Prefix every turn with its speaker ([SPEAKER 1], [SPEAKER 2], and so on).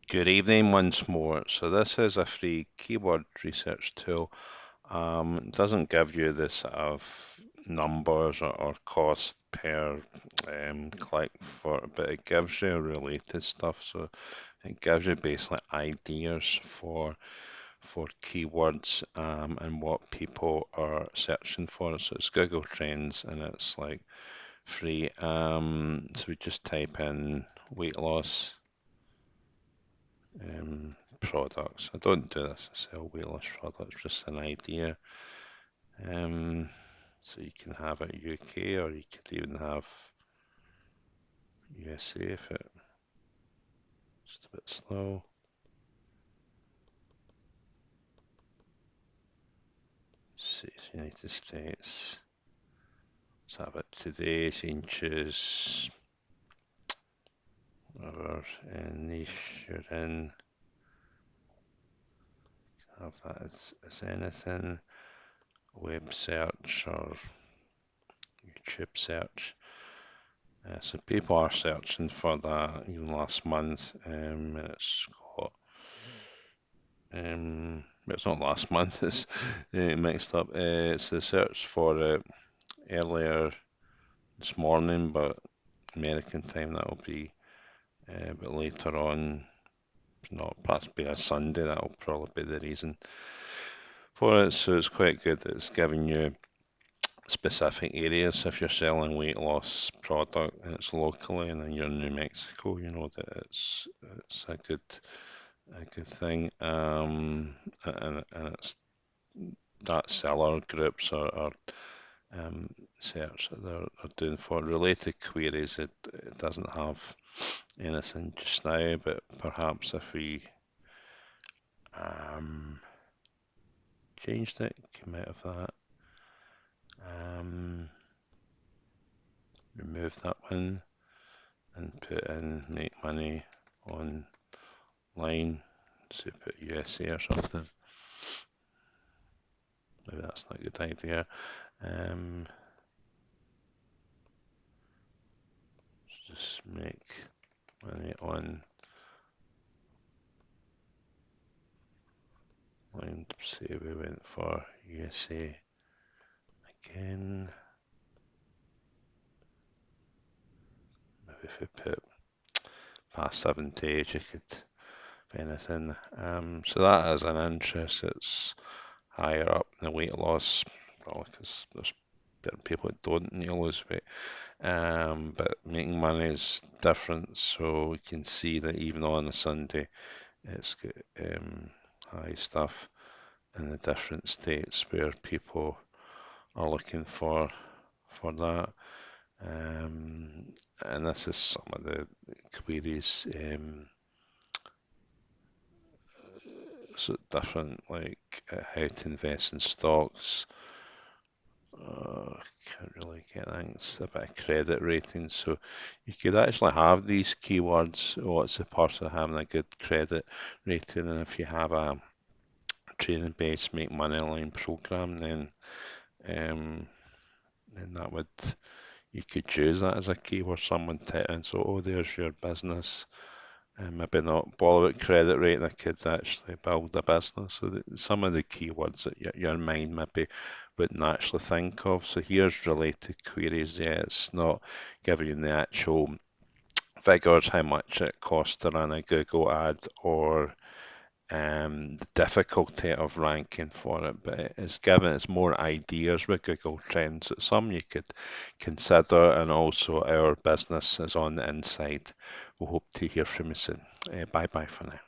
[SPEAKER 1] Good evening once more. So this is a free keyword research tool. It doesn't give you the sort of numbers or cost per click but it gives you related stuff. So it gives you basically ideas for keywords and what people are searching for. So it's Google Trends and it's like free. So we just type in weight loss um, products. I don't do this, I sell weight loss products, just an idea. Um, so you can have it UK or you could even have USA if it's just a bit slow. See, it's United States. Let's have it today, so you can choose whatever niche you're in. Have that as anything, web search or YouTube search. So people are searching for that even last month. It's got it's not last month. It's mixed up. It's a search for it earlier this morning, but American time that'll be a bit later on. Not perhaps be a Sunday. That'll probably be the reason for it. So it's quite good. It's giving you specific areas. If you're selling weight loss product and it's locally, and then you're in New Mexico, you know that it's a good thing. And it's that seller groups are search that they're doing for related queries. It doesn't have anything just now, but perhaps if we um, changed it, came out of that, remove that one and put in make money online, so put USA or something. Maybe that's not a good idea. Um, just make money online. Say we went for USA again. Maybe if we put past 7 days, you could put anything. So that is an interest. It's higher up in the weight loss, probably because there's certain people that don't need to lose weight. But making money is different, so we can see that even on a Sunday, it's got high stuff in the different states where people are looking for that. And this is some of the queries. So different, like how to invest in stocks. Can't really get anything. It's a bit of credit rating. So you could actually have these keywords. What's the part of having a good credit rating? And if you have a training-based make money online program, um, then that would you could choose that as a keyword. Someone type in, so oh, there's your business. And maybe not bother with credit rating. I could actually build a business. So that some of the keywords that your mind maybe wouldn't actually think of. So here's related queries. Yeah, it's not giving you the actual figures, how much it costs to run a Google ad or the difficulty of ranking for it, but it's given it's more ideas with Google Trends. It's some you could consider, and also our business is on the inside. We hope to hear from you soon. Bye bye for now.